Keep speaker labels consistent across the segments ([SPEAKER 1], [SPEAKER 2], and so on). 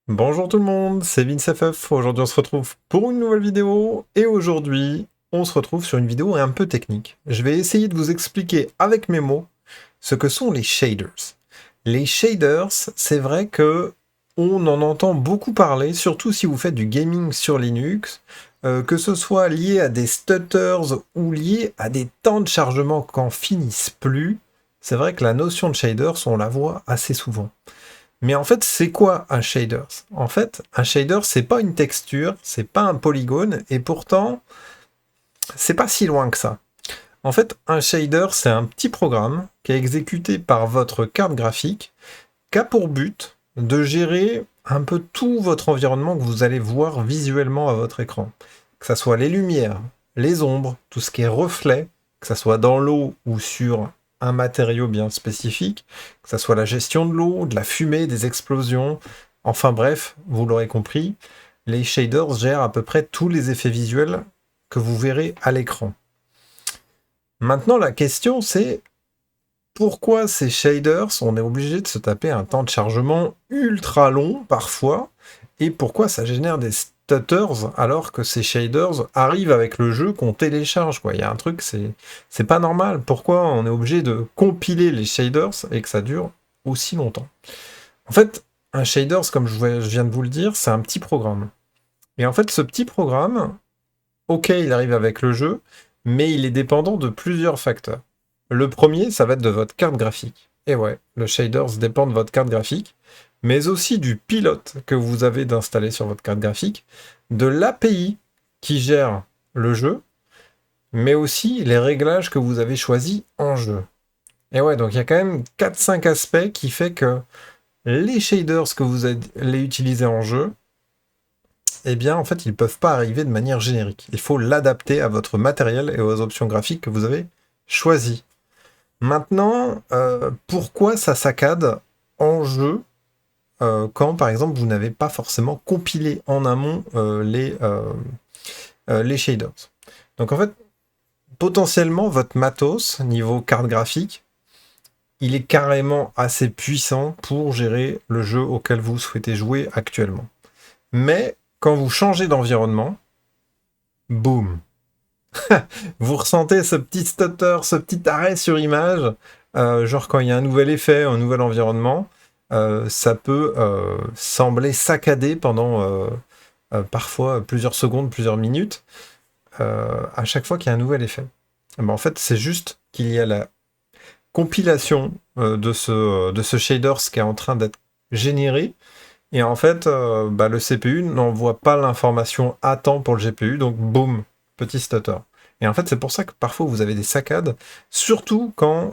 [SPEAKER 1] Bonjour tout le monde, c'est VinceFF. Aujourd'hui on se retrouve pour une nouvelle vidéo et aujourd'hui on se retrouve sur une vidéo un peu technique. Je vais essayer de vous expliquer avec mes mots ce que sont les shaders. Les shaders, c'est vrai que on en entend beaucoup parler, surtout si vous faites du gaming sur Linux, que ce soit lié à des stutters ou lié à des temps de chargement qui n'en finissent plus. C'est vrai que la notion de shaders, on la voit assez souvent. Mais en fait, c'est quoi un shader? En fait, un shader, c'est pas une texture, c'est pas un polygone, et pourtant, c'est pas si loin que ça. En fait, un shader, c'est un petit programme qui est exécuté par votre carte graphique, qui a pour but de gérer un peu tout votre environnement que vous allez voir visuellement à votre écran. Que ce soit les lumières, les ombres, tout ce qui est reflet, que ce soit dans l'eau ou sur un matériau bien spécifique, que ce soit la gestion de l'eau, de la fumée, des explosions, enfin bref, vous l'aurez compris, les shaders gèrent à peu près tous les effets visuels que vous verrez à l'écran. Maintenant, la question c'est pourquoi ces shaders, on est obligé de se taper un temps de chargement ultra long parfois, et pourquoi ça génère des stutters alors que ces shaders arrivent avec le jeu qu'on télécharge, quoi. Il y a un truc, c'est pas normal. Pourquoi on est obligé de compiler les shaders et que ça dure aussi longtemps? En fait, un shaders, comme je viens de vous le dire, c'est un petit programme. Et en fait, ce petit programme, ok, il arrive avec le jeu, mais il est dépendant de plusieurs facteurs. Le premier, ça va être de votre carte graphique. Et ouais, le shaders dépend de votre carte graphique, mais aussi du pilote que vous avez d'installer sur votre carte graphique, de l'API qui gère le jeu, mais aussi les réglages que vous avez choisis en jeu. Et ouais, donc il y a quand même 4-5 aspects qui fait que les shaders que vous allez utiliser en jeu, eh bien, en fait, ils ne peuvent pas arriver de manière générique. Il faut l'adapter à votre matériel et aux options graphiques que vous avez choisies. Maintenant, pourquoi ça saccade en jeu quand, par exemple, vous n'avez pas forcément compilé en amont les shaders? Donc, en fait, potentiellement, votre matos, niveau carte graphique, il est carrément assez puissant pour gérer le jeu auquel vous souhaitez jouer actuellement. Mais quand vous changez d'environnement, boum, vous ressentez ce petit stutter, ce petit arrêt sur image, genre quand il y a un nouvel effet, un nouvel environnement, ça peut sembler saccadé pendant parfois plusieurs secondes, plusieurs minutes, à chaque fois qu'il y a un nouvel effet. Eh ben, en fait, c'est juste qu'il y a la compilation de ce shaders qui est en train d'être généré, et en fait, le CPU n'envoie pas l'information à temps pour le GPU, donc boum, petit stutter. Et en fait, c'est pour ça que parfois vous avez des saccades, surtout quand,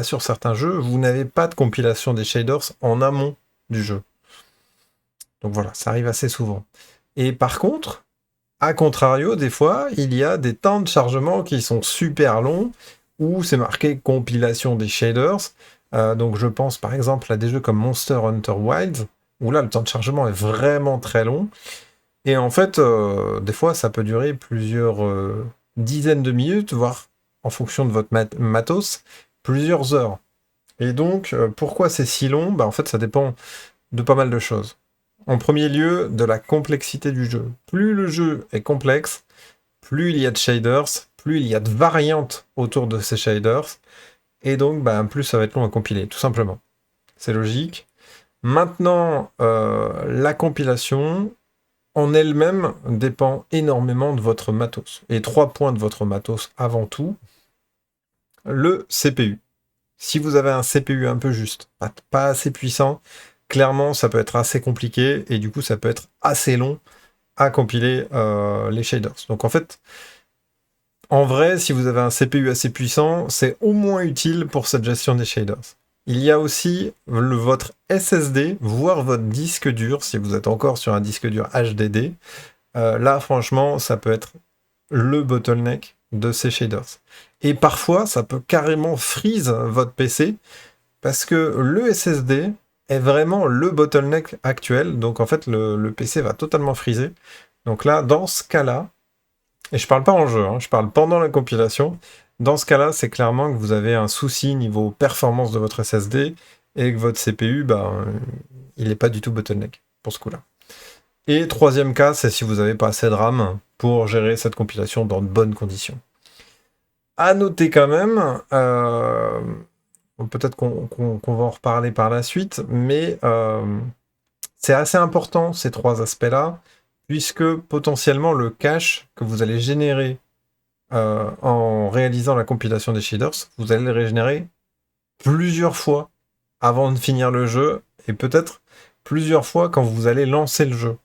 [SPEAKER 1] sur certains jeux, vous n'avez pas de compilation des shaders en amont du jeu. Donc voilà, ça arrive assez souvent. Et par contre, à contrario, des fois, il y a des temps de chargement qui sont super longs, où c'est marqué compilation des shaders. Donc je pense par exemple à des jeux comme Monster Hunter Wilds, où là le temps de chargement est vraiment très long. Et en fait, des fois, ça peut durer plusieurs dizaines de minutes, voire en fonction de votre matos, plusieurs heures. Et donc, pourquoi c'est si long? En fait, ça dépend de pas mal de choses. En premier lieu, de la complexité du jeu. Plus le jeu est complexe, plus il y a de shaders, plus il y a de variantes autour de ces shaders, et donc plus ça va être long à compiler, tout simplement. C'est logique. Maintenant, la compilation en elle-même dépend énormément de votre matos. Et 3 points de votre matos avant tout. Le CPU. Si vous avez un CPU un peu juste, pas assez puissant, clairement ça peut être assez compliqué et du coup ça peut être assez long à compiler les shaders. Donc en fait, en vrai, si vous avez un CPU assez puissant, c'est au moins utile pour cette gestion des shaders. Il y a aussi votre SSD, voire votre disque dur, si vous êtes encore sur un disque dur HDD. Là, franchement, ça peut être le bottleneck de ces shaders. Et parfois, ça peut carrément freeze votre PC, parce que le SSD est vraiment le bottleneck actuel. Donc en fait, le PC va totalement freezer. Donc là, dans ce cas-là, et je parle pas en jeu, hein, je parle pendant la compilation. Dans ce cas-là, c'est clairement que vous avez un souci niveau performance de votre SSD et que votre CPU, il n'est pas du tout bottleneck pour ce coup-là. Et troisième cas, c'est si vous n'avez pas assez de RAM pour gérer cette compilation dans de bonnes conditions. À noter quand même, peut-être qu'on va en reparler par la suite, mais c'est assez important ces trois aspects-là, puisque potentiellement le cache que vous allez générer en réalisant la compilation des shaders, vous allez le régénérer plusieurs fois avant de finir le jeu, et peut-être plusieurs fois quand vous allez lancer le jeu.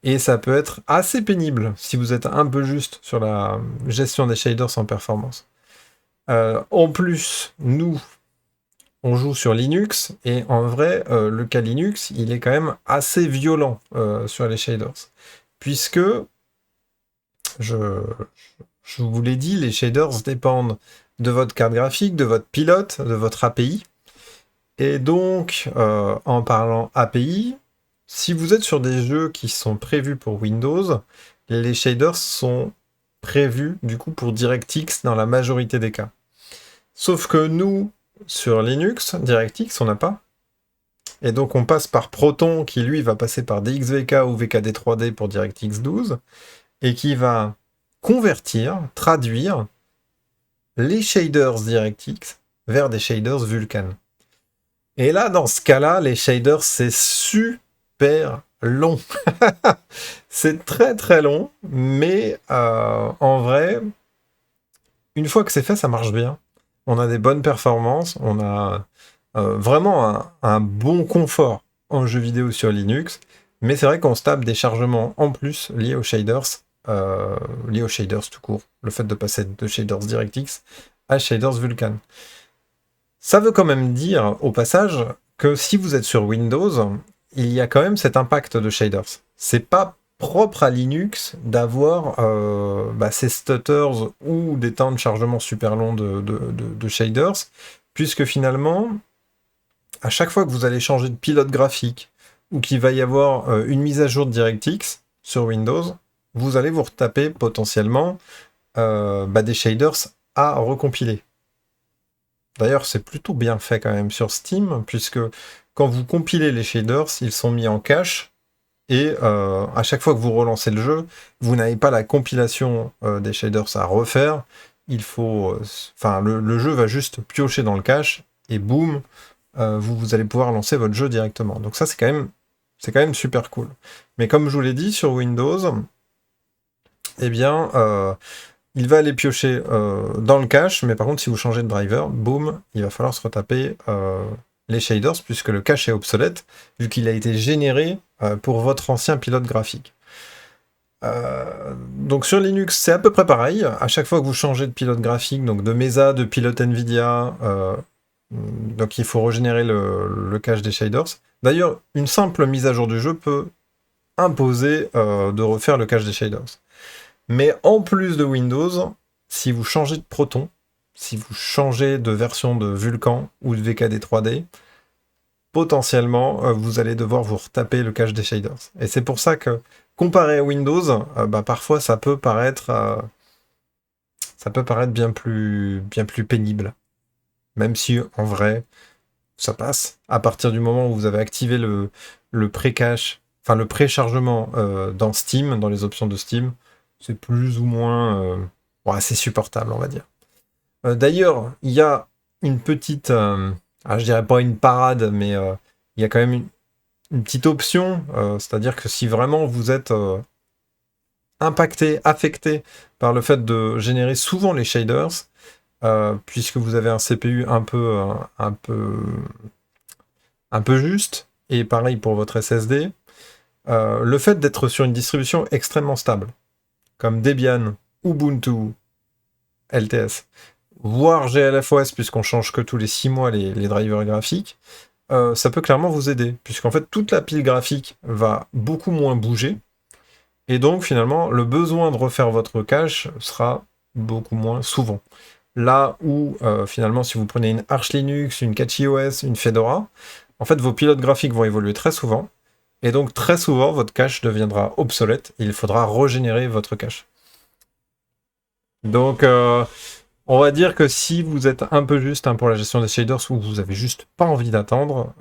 [SPEAKER 1] Et ça peut être assez pénible si vous êtes un peu juste sur la gestion des shaders en performance. En plus, nous, on joue sur Linux, et en vrai, le cas Linux, il est quand même assez violent sur les shaders. Puisque, je vous l'ai dit, les shaders dépendent de votre carte graphique, de votre pilote, de votre API. Et donc, en parlant API, si vous êtes sur des jeux qui sont prévus pour Windows, les shaders sont prévus du coup pour DirectX dans la majorité des cas. Sauf que nous, sur Linux, DirectX, on n'a pas. Et donc on passe par Proton, qui lui va passer par DXVK ou VKD3D pour DirectX 12, et qui va convertir, traduire les shaders DirectX vers des shaders Vulkan. Et là, dans ce cas-là, les shaders, c'est super long. C'est très très long, mais en vrai, une fois que c'est fait, ça marche bien. On a des bonnes performances, on a vraiment un bon confort en jeu vidéo sur Linux, mais c'est vrai qu'on se tape des chargements en plus liés aux shaders tout court, le fait de passer de shaders DirectX à shaders Vulkan. Ça veut quand même dire, au passage, que si vous êtes sur Windows, il y a quand même cet impact de shaders. C'est pas propre à Linux d'avoir ces stutters ou des temps de chargement super longs de shaders, puisque finalement, à chaque fois que vous allez changer de pilote graphique, ou qu'il va y avoir une mise à jour de DirectX sur Windows, vous allez vous retaper potentiellement des shaders à recompiler. D'ailleurs, c'est plutôt bien fait quand même sur Steam, puisque quand vous compilez les shaders, ils sont mis en cache, et à chaque fois que vous relancez le jeu, vous n'avez pas la compilation des shaders à refaire. Il faut, le jeu va juste piocher dans le cache, et boum, vous allez pouvoir lancer votre jeu directement. Donc ça, c'est quand même super cool. Mais comme je vous l'ai dit, sur Windows, eh bien, il va aller piocher dans le cache, mais par contre, si vous changez de driver, boum, il va falloir se retaper les shaders, puisque le cache est obsolète, vu qu'il a été généré pour votre ancien pilote graphique. Donc sur Linux, c'est à peu près pareil. À chaque fois que vous changez de pilote graphique, donc de Mesa, de pilote Nvidia, donc il faut régénérer le cache des shaders. D'ailleurs, une simple mise à jour du jeu peut imposer de refaire le cache des shaders. Mais en plus de Windows, si vous changez de Proton, si vous changez de version de Vulkan ou de VKD 3D, potentiellement, vous allez devoir vous retaper le cache des shaders. Et c'est pour ça que, comparé à Windows, parfois ça peut paraître bien plus pénible. Même si, en vrai, ça passe. À partir du moment où vous avez activé le pré-cache, enfin le pré-chargement dans Steam, dans les options de Steam, c'est plus ou moins assez supportable, on va dire. D'ailleurs, il y a une petite, je dirais pas une parade, mais il y a quand même une petite option, c'est-à-dire que si vraiment vous êtes impacté, affecté par le fait de générer souvent les shaders, puisque vous avez un CPU un peu juste, et pareil pour votre SSD, le fait d'être sur une distribution extrêmement stable, comme Debian, Ubuntu, LTS, voire GLFOS, puisqu'on change que tous les 6 mois les drivers graphiques, ça peut clairement vous aider, puisqu'en fait toute la pile graphique va beaucoup moins bouger, et donc finalement le besoin de refaire votre cache sera beaucoup moins souvent. Là où finalement si vous prenez une Arch Linux, une CatchyOS, une Fedora, en fait vos pilotes graphiques vont évoluer très souvent, et donc très souvent votre cache deviendra obsolète, et il faudra régénérer votre cache. Donc on va dire que si vous êtes un peu juste pour la gestion des shaders, ou vous avez juste pas envie d'attendre,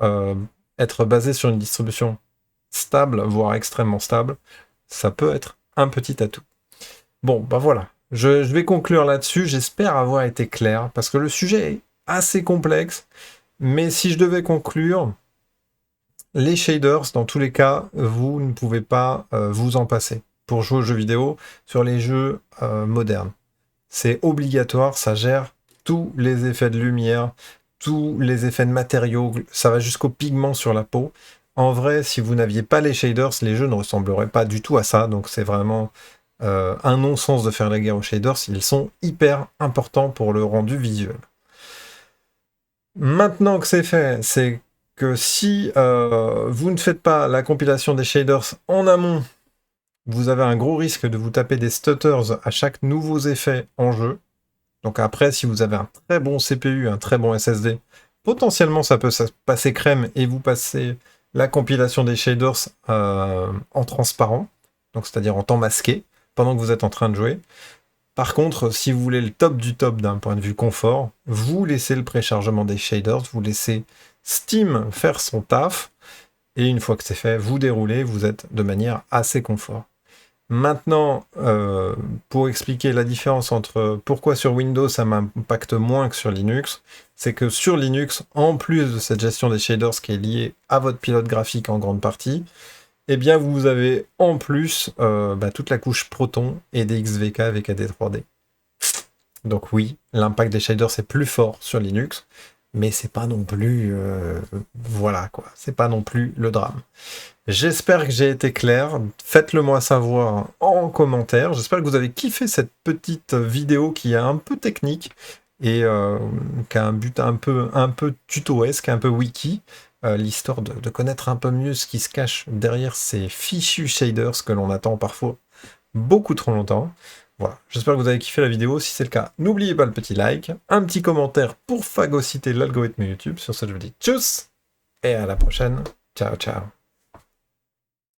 [SPEAKER 1] être basé sur une distribution stable, voire extrêmement stable, ça peut être un petit atout. Bon, bah voilà, je vais conclure là-dessus, j'espère avoir été clair, parce que le sujet est assez complexe, mais si je devais conclure, les shaders, dans tous les cas, vous ne pouvez pas vous en passer pour jouer aux jeux vidéo sur les jeux modernes. C'est obligatoire, ça gère tous les effets de lumière, tous les effets de matériaux, ça va jusqu'aux pigments sur la peau. En vrai, si vous n'aviez pas les shaders, les jeux ne ressembleraient pas du tout à ça, donc c'est vraiment un non-sens de faire la guerre aux shaders, ils sont hyper importants pour le rendu visuel. Maintenant que c'est fait, c'est que si vous ne faites pas la compilation des shaders en amont, vous avez un gros risque de vous taper des stutters à chaque nouveau effet en jeu. Donc après, si vous avez un très bon CPU, un très bon SSD, potentiellement ça peut passer crème et vous passez la compilation des shaders en transparent, donc c'est-à-dire en temps masqué, pendant que vous êtes en train de jouer. Par contre, si vous voulez le top du top d'un point de vue confort, vous laissez le préchargement des shaders, vous laissez Steam faire son taf, et une fois que c'est fait, vous déroulez, vous êtes de manière assez confort. Maintenant, pour expliquer la différence entre pourquoi sur Windows ça m'impacte moins que sur Linux, c'est que sur Linux, en plus de cette gestion des shaders qui est liée à votre pilote graphique en grande partie, eh bien vous avez en plus toute la couche Proton et des XVK avec AD3D. Donc oui, l'impact des shaders est plus fort sur Linux, mais c'est pas non plus... voilà quoi, c'est pas non plus le drame. J'espère que j'ai été clair, faites-le moi savoir en commentaire, j'espère que vous avez kiffé cette petite vidéo qui est un peu technique, et qui a un but un peu tutoesque, un peu wiki, l'histoire de connaître un peu mieux ce qui se cache derrière ces fichus shaders que l'on attend parfois beaucoup trop longtemps. Voilà, j'espère que vous avez kiffé la vidéo, si c'est le cas, n'oubliez pas le petit like, un petit commentaire pour phagocyter l'algorithme YouTube. Sur ce, je vous dis tchuss, et à la prochaine, ciao ciao.